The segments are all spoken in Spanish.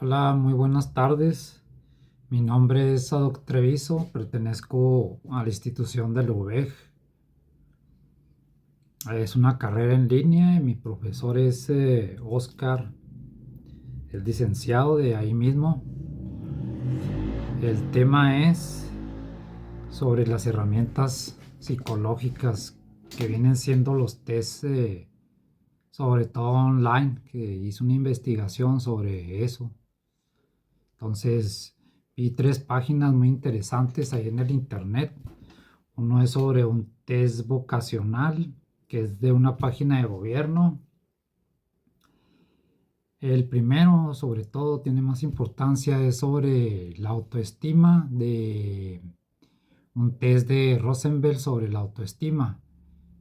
Hola, muy buenas tardes. Mi nombre es Adoc Treviso, pertenezco a la institución del UVEG. Es una carrera en línea y mi profesor es Oscar, el licenciado de ahí mismo. El tema es sobre las herramientas psicológicas que vienen siendo los test, sobre todo online, que hice una investigación sobre eso. Entonces, vi tres páginas muy interesantes ahí en el internet. Uno es sobre un test vocacional, que es de una página de gobierno. El primero, sobre todo, tiene más importancia, es sobre la autoestima, de un test de Rosenberg sobre la autoestima.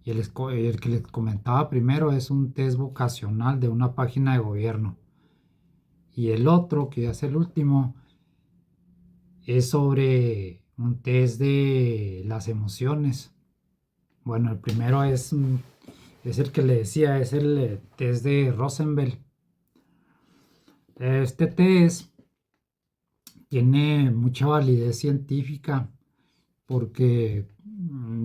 Y el que les comentaba primero es un test vocacional de una página de gobierno. Y el otro, que es el último, es sobre un test de las emociones. Bueno, el primero es el que le decía, es el test de Rosenberg. Este test tiene mucha validez científica porque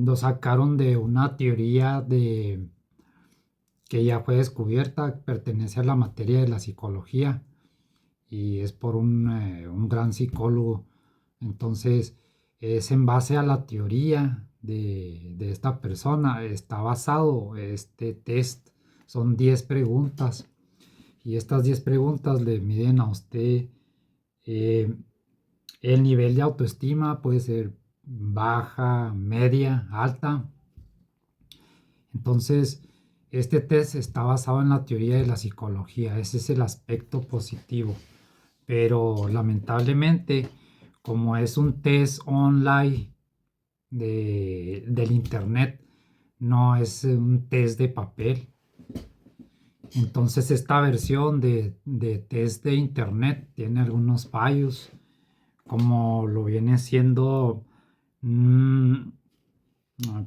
lo sacaron de una teoría que ya fue descubierta, pertenece a la materia de la psicología y es por un gran psicólogo. Entonces, es en base a la teoría de esta persona, está basado este test. Son 10 preguntas y estas 10 preguntas le miden a usted eh, el nivel de autoestima, puede ser baja, media, alta. Entonces, este test está basado en la teoría de la psicología, ese es el aspecto positivo. Pero lamentablemente, como es un test online del internet, no es un test de papel. Entonces esta versión de test de internet tiene algunos fallos, como lo viene siendo, mm,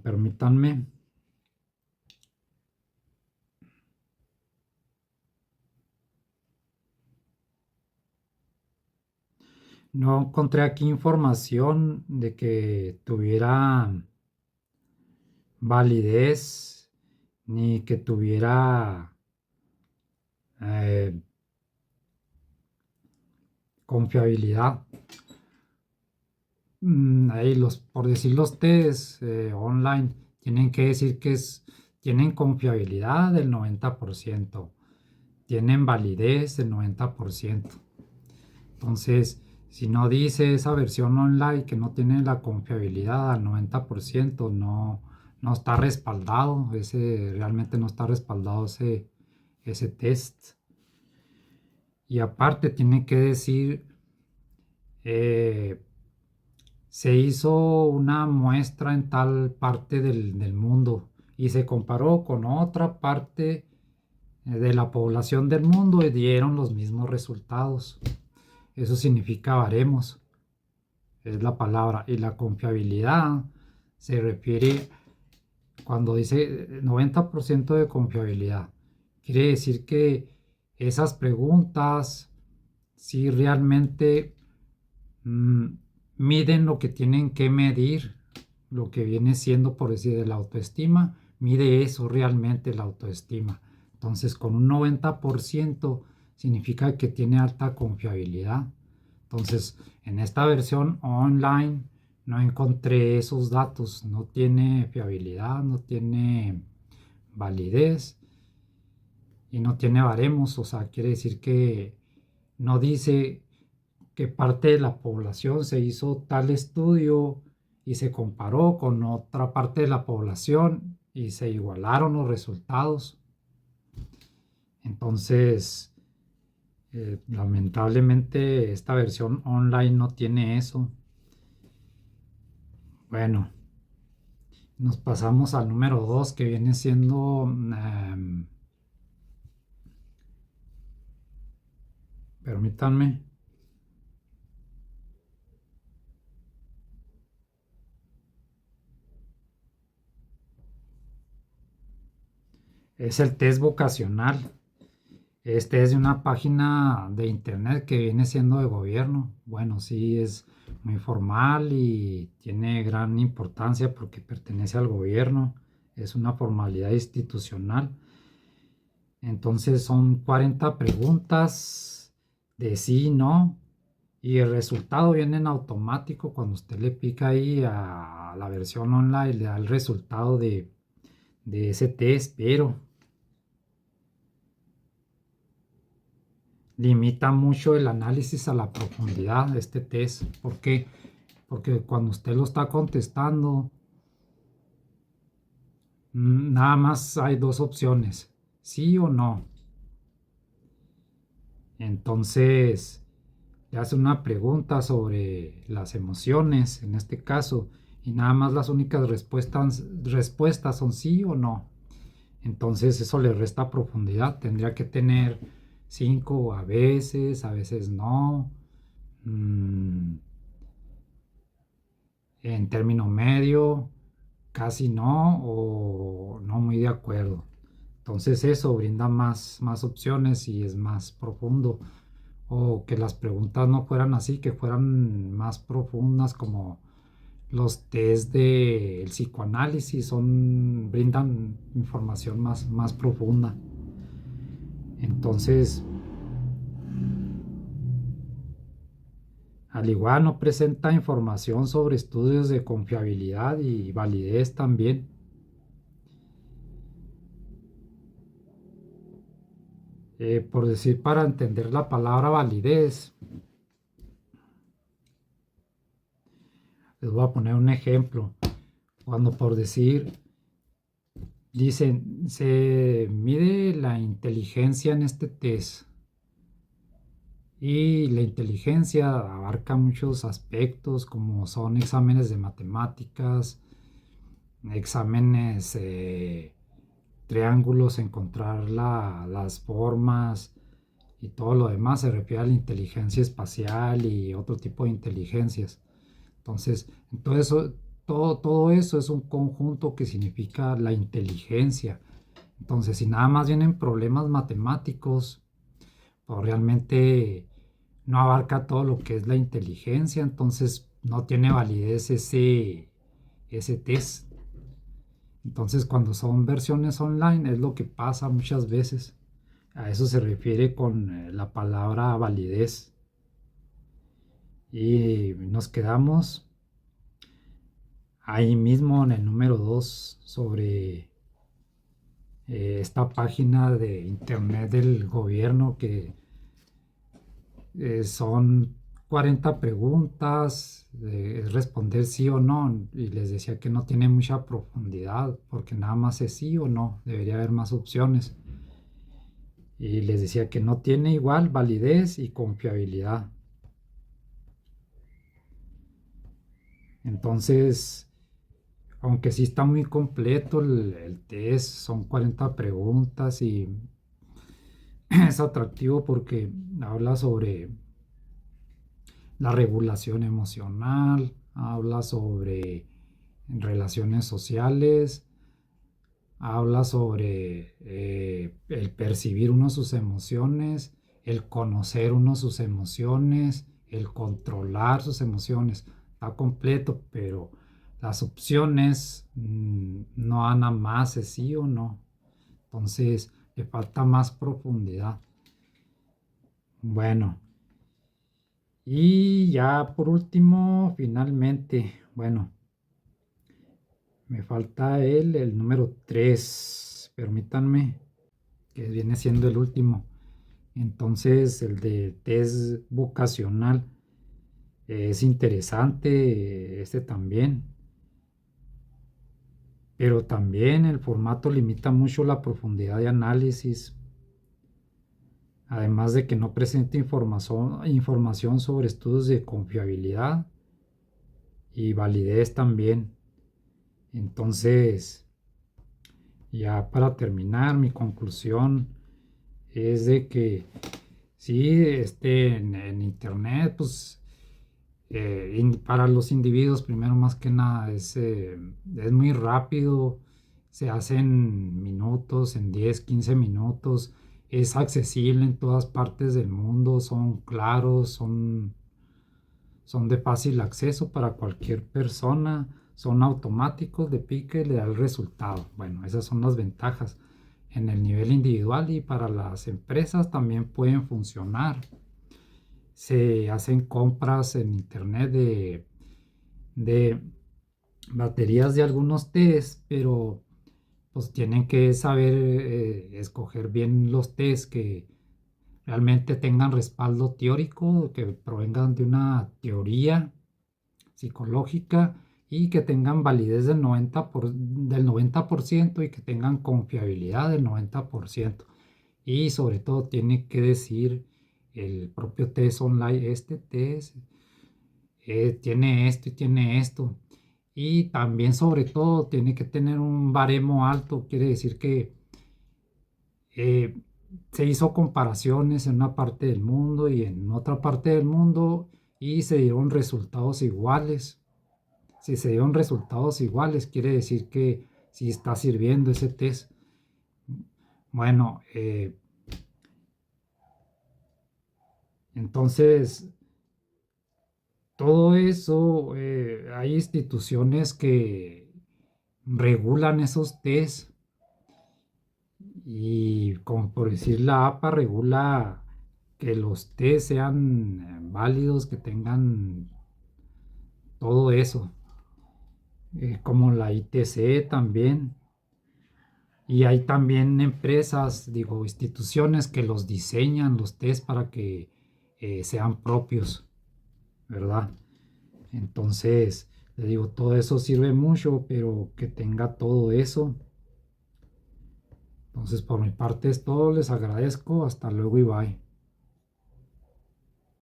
permítanme, no encontré aquí información de que tuviera validez ni que tuviera eh, confiabilidad. Ahí por decir los test online, tienen que decir tienen confiabilidad del 90%, tienen validez del 90%. Entonces, si no dice esa versión online que no tiene la confiabilidad al 90%, no está respaldado, realmente no está respaldado ese test. Y aparte tiene que decir, eh, se hizo una muestra en tal parte del mundo y se comparó con otra parte de la población del mundo y dieron los mismos resultados. Eso significa baremos, es la palabra. Y la confiabilidad se refiere cuando dice 90% de confiabilidad. Quiere decir que esas preguntas si realmente mm, miden lo que tienen que medir, lo que viene siendo, por decir, de la autoestima, mide eso realmente la autoestima. Entonces, con un 90% significa que tiene alta confiabilidad. Entonces, en esta versión online no encontré esos datos, no tiene fiabilidad, no tiene validez y no tiene baremos, o sea, quiere decir que no dice que parte de la población se hizo tal estudio y se comparó con otra parte de la población y se igualaron los resultados. Entonces, lamentablemente esta versión online no tiene eso. Bueno, nos pasamos al número 2 que viene siendo, permítanme, es el test vocacional. Este es de una página de internet que viene siendo de gobierno. Bueno, sí, es muy formal y tiene gran importancia porque pertenece al gobierno. Es una formalidad institucional. Entonces son 40 preguntas de sí y no. Y el resultado viene en automático cuando usted le pica ahí a la versión online, le da el resultado de ese test, pero limita mucho el análisis a la profundidad de este test. ¿Por qué? Porque cuando usted lo está contestando, nada más hay dos opciones, sí o no. Entonces, le hace una pregunta sobre las emociones, en este caso, y nada más las únicas respuestas son sí o no. Entonces, eso le resta profundidad. Tendría que tener cinco a veces no. Mm, en término medio, casi no o no muy de acuerdo. Entonces eso brinda más opciones y es más profundo. O que las preguntas no fueran así, que fueran más profundas como los test del psicoanálisis brindan información más profunda. Entonces, al igual no presenta información sobre estudios de confiabilidad y validez también. Por decir, para entender la palabra validez, les voy a poner un ejemplo. Cuando por decir, dicen, se mide la inteligencia en este test. Y la inteligencia abarca muchos aspectos como son exámenes de matemáticas, exámenes, triángulos, encontrar las formas y todo lo demás se refiere a la inteligencia espacial y otro tipo de inteligencias. Entonces, todo eso es un conjunto que significa la inteligencia. Entonces, si nada más vienen problemas matemáticos, pues realmente no abarca todo lo que es la inteligencia, entonces no tiene validez ese test. Entonces, cuando son versiones online, es lo que pasa muchas veces. A eso se refiere con la palabra validez. Y nos quedamos ahí mismo en el número 2 sobre esta página de internet del gobierno que son 40 preguntas, es responder sí o no, y les decía que no tiene mucha profundidad, porque nada más es sí o no, debería haber más opciones. Y les decía que no tiene igual validez y confiabilidad. Entonces, aunque sí está muy completo el test, son 40 preguntas y es atractivo porque habla sobre la regulación emocional, habla sobre relaciones sociales, habla sobre el percibir uno sus emociones, el conocer uno sus emociones, el controlar sus emociones. Está completo, pero las opciones no dan a más, es sí o no. Entonces le falta más profundidad. Bueno, y ya por último, finalmente, bueno, me falta el número 3, permítanme, que viene siendo el último. Entonces, el de test vocacional es interesante, este también, pero también el formato limita mucho la profundidad de análisis, además de que no presenta información sobre estudios de confiabilidad y validez también. Entonces, ya para terminar, mi conclusión es de que sí, en internet, pues para los individuos, primero más que nada, es muy rápido, se hace en minutos, en 10 15 minutos, es accesible en todas partes del mundo, son claros, son de fácil acceso para cualquier persona, son automáticos de pique, le da el resultado. Bueno, esas son las ventajas en el nivel individual, y para las empresas también pueden funcionar. Se hacen compras en internet de baterías de algunos tés, pero pues tienen que saber escoger bien los tés que realmente tengan respaldo teórico, que provengan de una teoría psicológica y que tengan validez del 90% y que tengan confiabilidad del 90%. Y sobre todo tiene que decir el propio test online, este test tiene esto y tiene esto. Y también sobre todo tiene que tener un baremo alto, quiere decir que eh, se hizo comparaciones en una parte del mundo y en otra parte del mundo y se dieron resultados iguales. Si se dieron resultados iguales, quiere decir que si está sirviendo ese test. Bueno, entonces todo eso, hay instituciones que regulan esos test, y como por decir la APA regula que los test sean válidos, que tengan todo eso, como la ITC también. Y hay también empresas, digo, instituciones que los diseñan, los test, para que sean propios, ¿verdad? Entonces, le digo, todo eso sirve mucho, pero que tenga todo eso. Entonces, por mi parte es todo, les agradezco, hasta luego y bye.